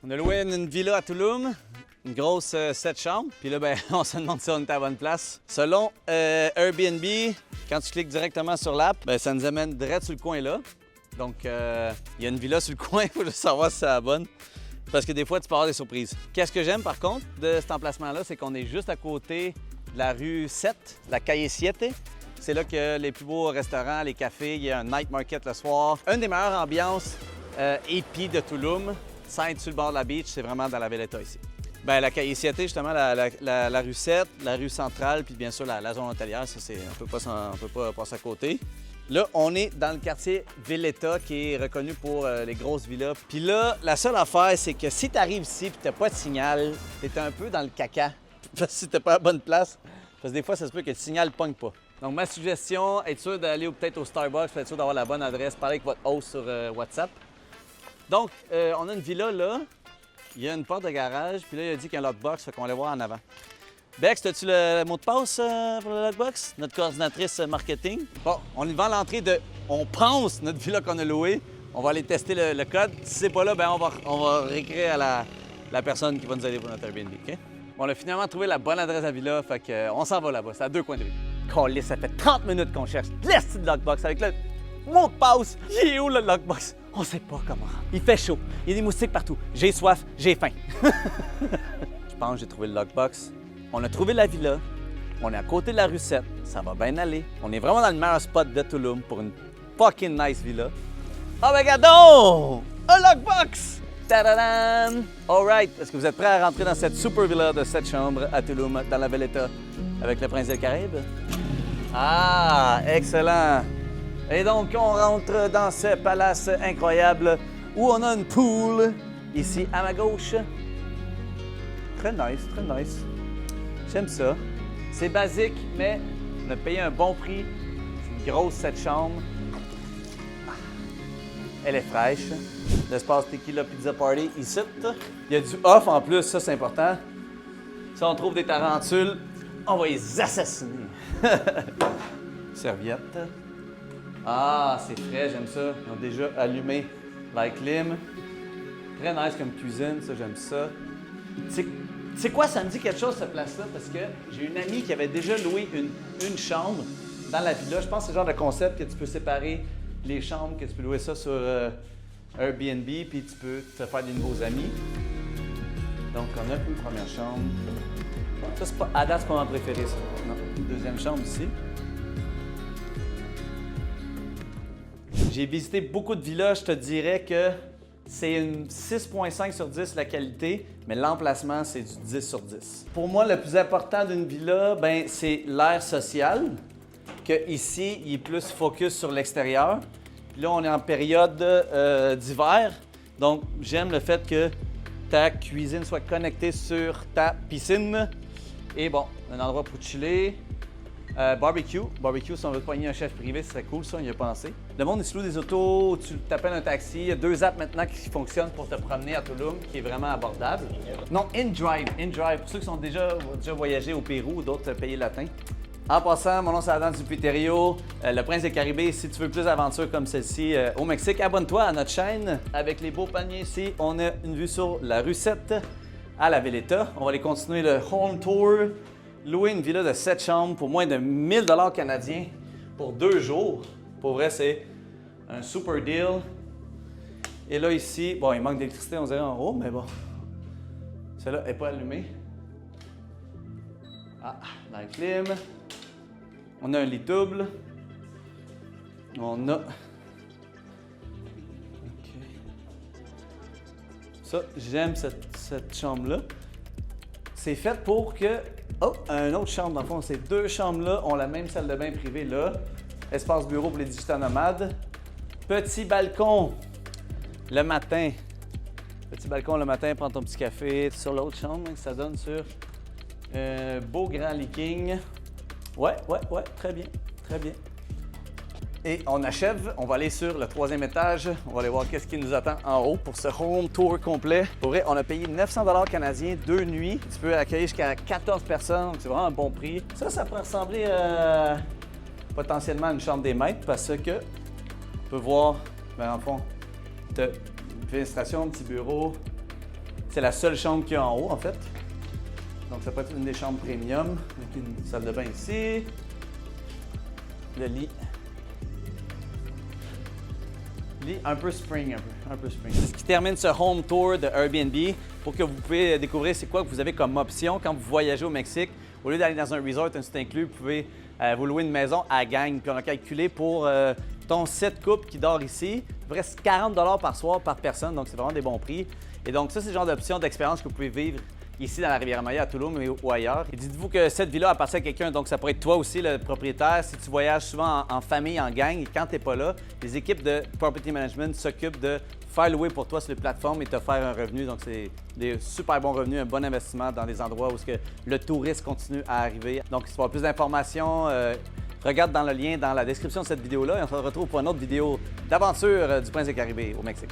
On a loué une villa à Tulum, une grosse 7 chambres. Puis là, ben, on se demande si on est à la bonne place. Selon Airbnb, quand tu cliques directement sur l'app, ben, ça nous amène direct sur le coin là. Donc, il y a une villa sur le coin, il faut juste savoir si c'est la bonne. Parce que des fois, tu peux avoir des surprises. Qu'est-ce que j'aime par contre de cet emplacement-là, c'est qu'on est juste à côté de la rue 7, la Calle 7. C'est là que les plus beaux restaurants, les cafés, il y a un night market le soir. Une des meilleures ambiances hippie de Tulum, sans être sur le bord de la beach, c'est vraiment dans la Villeta ici. Bien, la Calle 7, justement, la rue 7, la rue centrale, puis bien sûr la zone hôtelière, ça, on ne peut pas passer à côté. Là, on est dans le quartier Villeta qui est reconnu pour les grosses villas. Puis là, la seule affaire, c'est que si tu arrives ici et tu n'as pas de signal, tu es un peu dans le caca. Parce que si tu n'as pas la bonne place, parce que des fois, ça se peut que le signal ne pogne pas. Donc, ma suggestion, être sûr d'aller peut-être au Starbucks, être sûr d'avoir la bonne adresse, parler avec votre host sur WhatsApp. Donc, on a une villa là, il y a une porte de garage, puis là, il a dit qu'il y a un lockbox, fait qu'on va aller voir en avant. Bex, as-tu le mot de passe pour le lockbox? Notre coordinatrice marketing. Bon, on est devant l'entrée de, on pense, notre villa qu'on a louée. On va aller tester le code. Si c'est pas là, bien, on va réécrire à la personne qui va nous aider pour notre Airbnb, OK? Bon, on a finalement trouvé la bonne adresse à la villa, fait qu'on s'en va là-bas. C'est à 2 coins de rue. Calisse, ça fait 30 minutes qu'on cherche le lockbox avec le mot de passe. Il est où le lockbox? On sait pas comment. Il fait chaud. Il y a des moustiques partout. J'ai soif, j'ai faim. Je pense que j'ai trouvé le lockbox. On a trouvé la villa. On est à côté de la rue 7. Ça va bien aller. On est vraiment dans le meilleur spot de Tulum pour une fucking nice villa. Oh, ben regardons! Un lockbox! Tadadam! All right. Est-ce que vous êtes prêts à rentrer dans cette super villa de 7 chambres à Tulum, dans la Villeta, avec le Prince des Caraïbes? Ah, excellent! Et donc, on rentre dans ce palace incroyable où on a une pool ici à ma gauche. Très nice, très nice. J'aime ça. C'est basique, mais on a payé un bon prix. C'est une grosse 7 chambres. Elle est fraîche. L'espace Tequila Pizza Party ici. Il y a du off en plus, ça c'est important. Si on trouve des tarentules, on va les assassiner. Serviette. Ah, c'est frais, j'aime ça. Ils ont déjà allumé la clim. Très nice comme cuisine, ça j'aime ça. Tu sais quoi, ça me dit quelque chose cette place-là parce que j'ai une amie qui avait déjà loué une chambre dans la villa. Je pense que c'est le genre de concept que tu peux séparer les chambres, que tu peux louer ça sur Airbnb, puis tu peux te faire des nouveaux amis. Donc, on a une première chambre. Ça, c'est pas, à date, c'est pas ma préférée, ça. Non, une deuxième chambre ici. J'ai visité beaucoup de villas, je te dirais que c'est une 6.5 sur 10 la qualité, mais l'emplacement, c'est du 10 sur 10. Pour moi, le plus important d'une villa, ben, c'est l'air social, que ici, il est plus focus sur l'extérieur. Puis là, on est en période d'hiver, donc j'aime le fait que ta cuisine soit connectée sur ta piscine. Et bon, un endroit pour chiller. Barbecue, si on veut poigner un chef privé, ce serait cool, ça, on y a pensé. Le monde, il se loue des autos, tu t'appelles un taxi. Il y a 2 apps maintenant qui fonctionnent pour te promener à Tulum, qui est vraiment abordable. Non, InDrive. Pour ceux qui sont déjà voyagé au Pérou ou d'autres pays latins. En passant, mon nom c'est Adam Duputerio, le Prince des Caraïbes. Si tu veux plus d'aventures comme celle-ci au Mexique, abonne-toi à notre chaîne. Avec les beaux paniers ici, on a une vue sur la rue 7 à la Villeta. On va aller continuer le home tour. Louer une villa de 7 chambres pour moins de 1000 $ canadiens pour 2 jours. Pour vrai, c'est un super deal. Et là, ici, bon, il manque d'électricité, on dirait en haut, mais bon. Celle-là n'est pas allumée. Ah, dans la clim. On a un lit double. On a... OK. Ça, j'aime cette chambre-là. C'est fait pour que... Oh, une autre chambre, dans le fond. Ces 2 chambres-là ont la même salle de bain privée là. Espace bureau pour les digital nomades. Petit balcon le matin. Petit balcon le matin, prends ton petit café. Sur l'autre chambre, ça donne sur beau grand leaking. Ouais, très bien, très bien. Et on achève, on va aller sur le 3e étage. On va aller voir qu'est-ce qui nous attend en haut pour ce home tour complet. Pour vrai, on a payé 900 $ canadiens 2 nuits. Tu peux accueillir jusqu'à 14 personnes, donc c'est vraiment un bon prix. Ça pourrait ressembler potentiellement à une chambre des maîtres parce que on peut voir, en fond, une fenestration, un petit bureau, C'est la seule chambre qu'il y a en haut, en fait. Donc, ça peut être une des chambres premium, avec une salle de bain ici. Le lit. Lit un peu spring, un peu spring. C'est ce qui termine ce home tour de Airbnb pour que vous puissiez découvrir c'est quoi que vous avez comme option quand vous voyagez au Mexique. Au lieu d'aller dans un resort, un site inclus, vous pouvez vous louer une maison à gang. Puis on a calculé pour ton 7 couples qui dort ici, il vous reste 40 $ par soir par personne, donc c'est vraiment des bons prix. Et donc ça, c'est le genre d'option d'expérience que vous pouvez vivre ici dans la Riviera-Maya à Tulum ou ailleurs. Et dites-vous que cette villa appartient à quelqu'un, donc ça pourrait être toi aussi le propriétaire. Si tu voyages souvent en famille, en gang, et quand tu n'es pas là, les équipes de Property Management s'occupent de faire louer pour toi sur les plateformes et te faire un revenu. Donc c'est des super bons revenus, un bon investissement dans des endroits où le tourisme continue à arriver. Donc si tu veux avoir plus d'informations, regarde dans le lien dans la description de cette vidéo-là et on se retrouve pour une autre vidéo d'aventure du Prince des Caribés au Mexique.